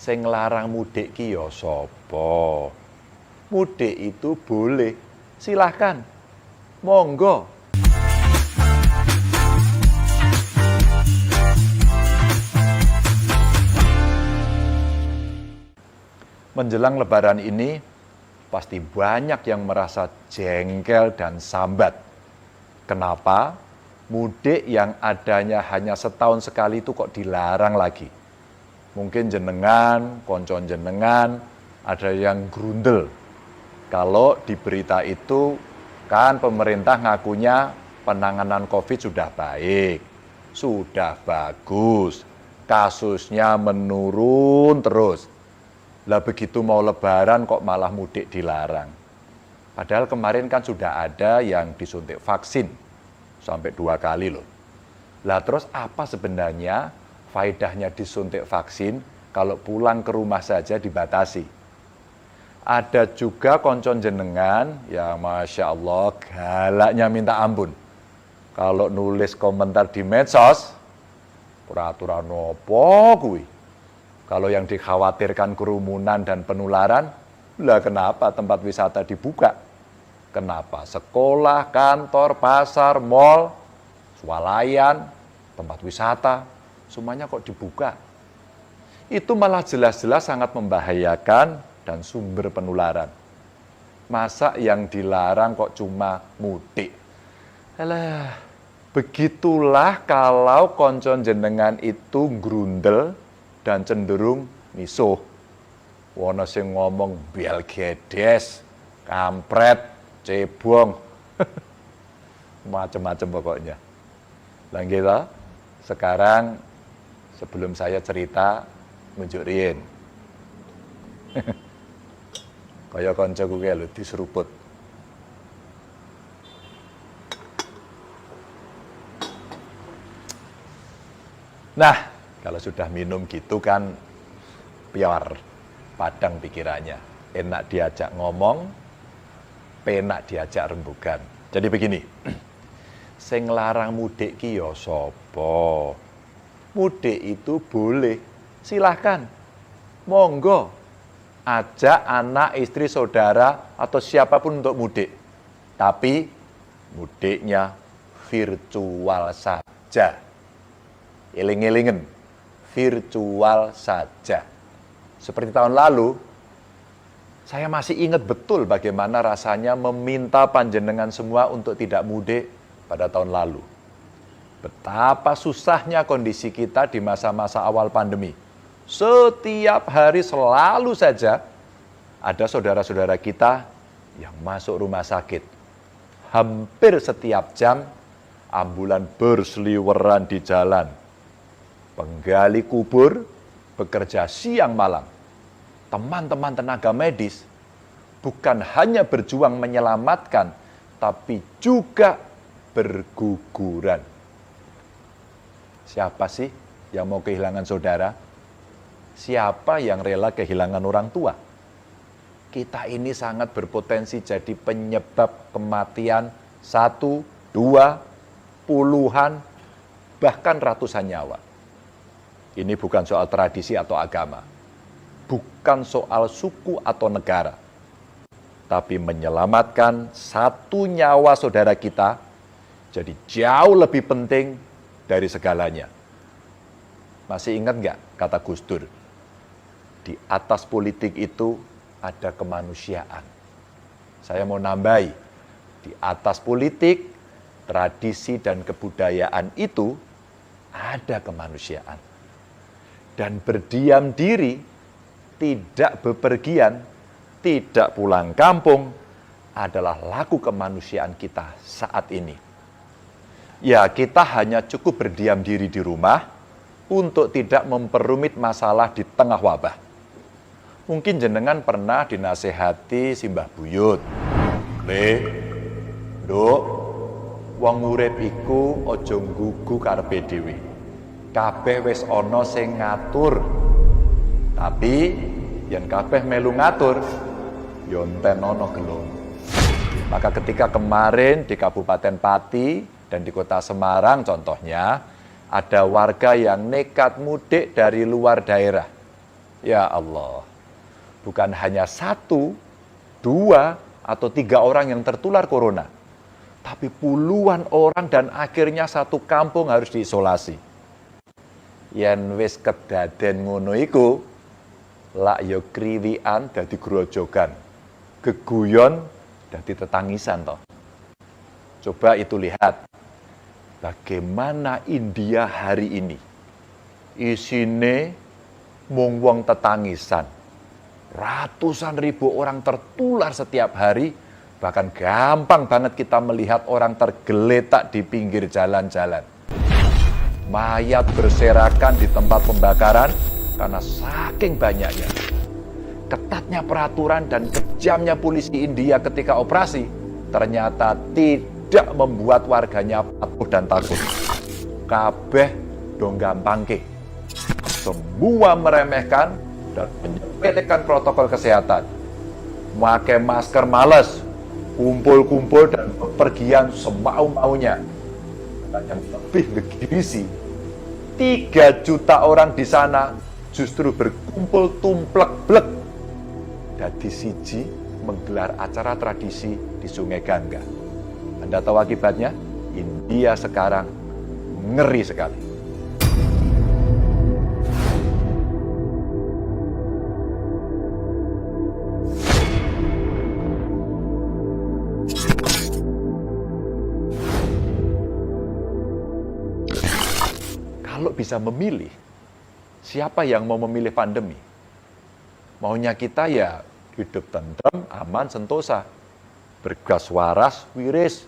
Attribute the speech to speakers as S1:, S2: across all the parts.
S1: Sing larang mudik ki ya sapa? Mudik itu boleh, silahkan, monggo. Menjelang Lebaran ini, pasti banyak yang merasa jengkel dan sambat. Kenapa? Mudik yang adanya hanya setahun sekali itu kok dilarang lagi. Mungkin jenengan, koncon jenengan, ada yang grundel. Kalau di berita itu kan pemerintah ngakunya penanganan COVID sudah baik, sudah bagus, kasusnya menurun terus. Lah begitu mau Lebaran kok malah mudik dilarang. Padahal kemarin kan sudah ada yang disuntik vaksin sampai 2 kali loh. Lah terus apa sebenarnya faedahnya disuntik vaksin kalau pulang ke rumah saja dibatasi? Ada juga koncon jenengan, ya Masya Allah galaknya minta ampun. Kalau nulis komentar di medsos, peraturan opo kuwi? Kalau yang dikhawatirkan kerumunan dan penularan, lah kenapa tempat wisata dibuka? Kenapa sekolah, kantor, pasar, mal, swalayan, tempat wisata, semuanya kok dibuka? Itu malah jelas-jelas sangat membahayakan dan sumber penularan. Masa yang dilarang kok cuma mudik? Alah, begitulah kalau koncon jenengan itu grundel dan cenderung misuh. Wono sing ngomong bel gedes, kampret, cebong, macam-macam pokoknya. Lah kita sekarang sebelum saya cerita ngunjuk riyin. Kaya kancaku ki lho diseruput. Nah, kalau sudah minum gitu kan pior, padang pikirannya. Enak diajak ngomong, penak diajak rembugan. Jadi begini, sing larang mudik ki ya sapa? Mudik itu boleh, silahkan, monggo. Ajak anak, istri, saudara, atau siapapun untuk mudik. Tapi mudiknya virtual saja. Eling-elingen. Virtual saja. Seperti tahun lalu, saya masih ingat betul bagaimana rasanya meminta panjenengan semua untuk tidak mudik pada tahun lalu. Betapa susahnya kondisi kita di masa-masa awal pandemi. Setiap hari selalu saja ada saudara-saudara kita yang masuk rumah sakit. Hampir setiap jam ambulan berseliweran di jalan. Penggali kubur bekerja siang malam. Teman-teman tenaga medis bukan hanya berjuang menyelamatkan, tapi juga berguguran. Siapa sih yang mau kehilangan saudara? Siapa yang rela kehilangan orang tua? Kita ini sangat berpotensi jadi penyebab kematian 1, 2, puluhan, bahkan ratusan nyawa. Ini bukan soal tradisi atau agama, bukan soal suku atau negara, tapi menyelamatkan 1 nyawa saudara kita jadi jauh lebih penting dari segalanya. Masih ingat nggak kata Gus Dur? Di atas politik itu ada kemanusiaan. Saya mau nambahi, di atas politik, tradisi dan kebudayaan itu ada kemanusiaan. Dan berdiam diri, tidak bepergian, tidak pulang kampung, adalah laku kemanusiaan kita saat ini. Ya, kita hanya cukup berdiam diri di rumah untuk tidak memperumit masalah di tengah wabah. Mungkin jenengan pernah dinasehati simbah buyut. Nduk, wong urip iku aja nggugu karepe dhewe. Kabeh wis ana sing ngatur. Tapi yen kabeh melu ngatur, ya enten ana gelem. Maka ketika kemarin di Kabupaten Pati dan di Kota Semarang contohnya, ada warga yang nekat mudik dari luar daerah. Ya Allah, bukan hanya 1, 2, atau 3 orang yang tertular corona, tapi puluhan orang dan akhirnya satu kampung harus diisolasi. Yen wis kedaden ngono iku, lak yo kriwikan dadi grojogan, geguyon dadi tetangisan toh. Coba itu lihat, bagaimana India hari ini. Isine mung wong tetangisan. Ratusan ribu orang tertular setiap hari, bahkan gampang banget kita melihat orang tergeletak di pinggir jalan-jalan. Mayat berserakan di tempat pembakaran karena saking banyaknya. Ketatnya peraturan dan kejamnya polisi India ketika operasi ternyata tidak membuat warganya patuh dan takut. Kabeh dong gampangke. Semua meremehkan dan menyepelekan protokol kesehatan. Pakai masker males, kumpul-kumpul dan bepergian semau-maunya. Dan yang lebih ngegirisi, 3 juta orang di sana justru berkumpul tumplek-blek dadi siji menggelar acara tradisi di Sungai Gangga. Anda tahu akibatnya? India sekarang ngeri sekali. Kalau bisa memilih, siapa yang mau memilih pandemi? Maunya kita ya hidup tentrem, aman, sentosa. Bergas waras, wiris,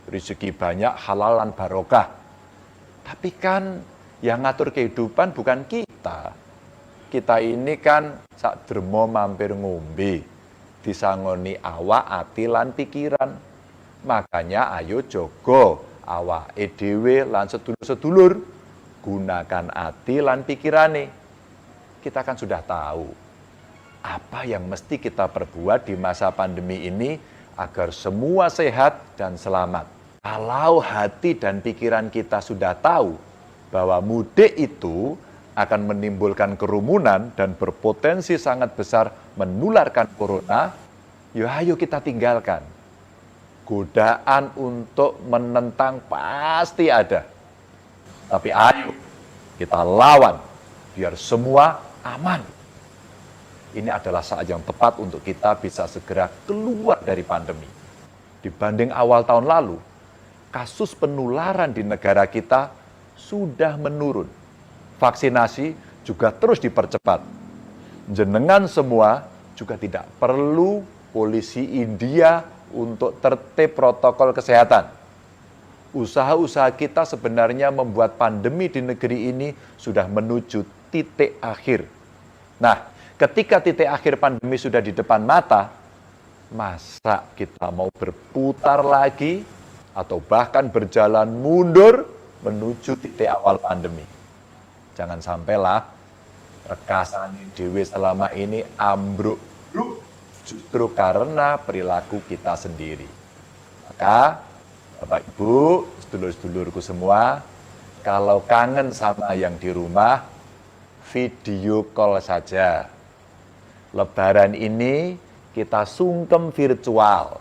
S1: rezeki banyak, halal dan barokah. Tapi kan yang ngatur kehidupan bukan kita. Kita ini kan sak dermo mampir ngombe, disangoni awak, ati lan pikiran. Makanya ayo jogo awake dhewe lan sedulur-sedulur. Gunakan hati lan pikirane. Kita kan sudah tahu apa yang mesti kita perbuat di masa pandemi ini agar semua sehat dan selamat. Kalau hati dan pikiran kita sudah tahu bahwa mudik itu akan menimbulkan kerumunan dan berpotensi sangat besar menularkan corona, ya ayo kita tinggalkan. Godaan untuk menentang pasti ada. Tapi ayo kita lawan biar semua aman. Ini adalah saat yang tepat untuk kita bisa segera keluar dari pandemi. Dibanding awal tahun lalu, kasus penularan di negara kita sudah menurun. Vaksinasi juga terus dipercepat. Jenengan semua juga tidak perlu polisi India untuk tertib protokol kesehatan. Usaha-usaha kita sebenarnya membuat pandemi di negeri ini sudah menuju titik akhir. Nah, ketika titik akhir pandemi sudah di depan mata, masa kita mau berputar lagi atau bahkan berjalan mundur menuju titik awal pandemi? Jangan sampailah rekasan dewe selama ini ambruk justru karena perilaku kita sendiri. Maka Bapak Ibu, sedulur-sedulurku semua, kalau kangen sama yang di rumah, video call saja. Lebaran ini kita sungkem virtual.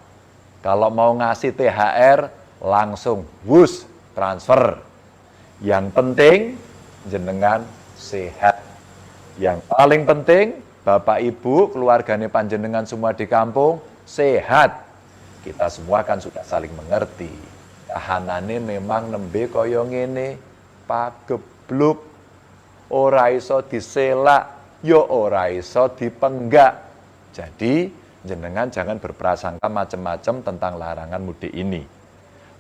S1: Kalau mau ngasih THR, langsung wus, transfer. Yang penting, jenengan sehat. Yang paling penting, Bapak Ibu, keluarganya panjenengan semua di kampung, sehat. Kita semua kan sudah saling mengerti. Kahanane memang nembe kaya ngene, pagebluk, ora iso diselak, yo ora iso dipenggak. Jadi, jenengan jangan berprasangka macam-macam tentang larangan mudik ini.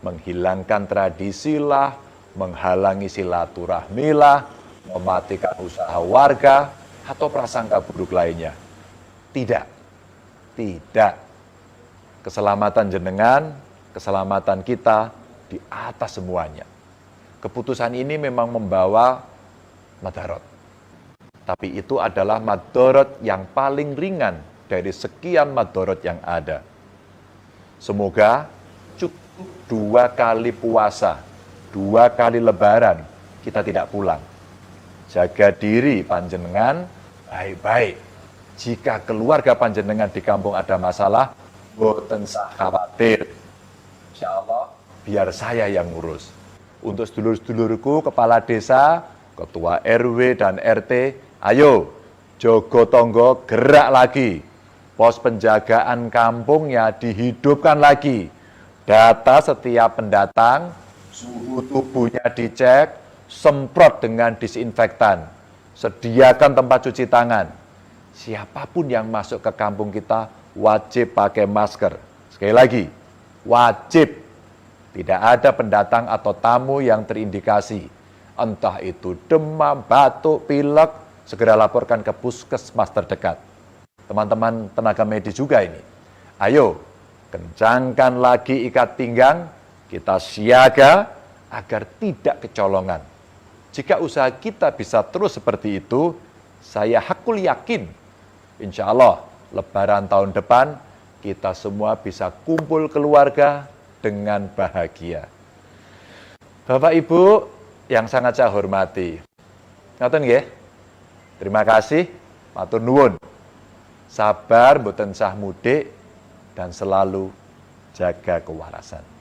S1: Menghilangkan tradisi lah, menghalangi silaturahmi lah, mematikan usaha warga, atau prasangka buruk lainnya. Tidak. Keselamatan jenengan, keselamatan kita di atas semuanya. Keputusan ini memang membawa madarat. Tapi itu adalah madarat yang paling ringan dari sekian madarat yang ada. Semoga cukup 2 kali puasa, 2 kali lebaran, kita tidak pulang. Jaga diri panjenengan, baik-baik. Jika keluarga panjenengan di kampung ada masalah, boten usah khawatir. Insya Allah, biar saya yang ngurus. Untuk sedulur-sedulurku, kepala desa, ketua RW dan RT, ayo, jogo tonggo gerak lagi. Pos penjagaan kampungnya dihidupkan lagi. Data setiap pendatang, suhu tubuhnya dicek, semprot dengan disinfektan. Sediakan tempat cuci tangan. Siapapun yang masuk ke kampung kita wajib pakai masker. Sekali lagi, wajib. Tidak ada pendatang atau tamu yang terindikasi. Entah itu demam, batuk, pilek, segera laporkan ke puskesmas terdekat. Teman-teman tenaga medis juga ini. Ayo, kencangkan lagi ikat pinggang, kita siaga agar tidak kecolongan. Jika usaha kita bisa terus seperti itu, saya hakul yakin, insya Allah Lebaran tahun depan kita semua bisa kumpul keluarga dengan bahagia. Bapak Ibu yang sangat saya hormati, ngoten nggih? Terima kasih, matur nuwun. Sabar mboten sah mudik dan selalu jaga kewarasan.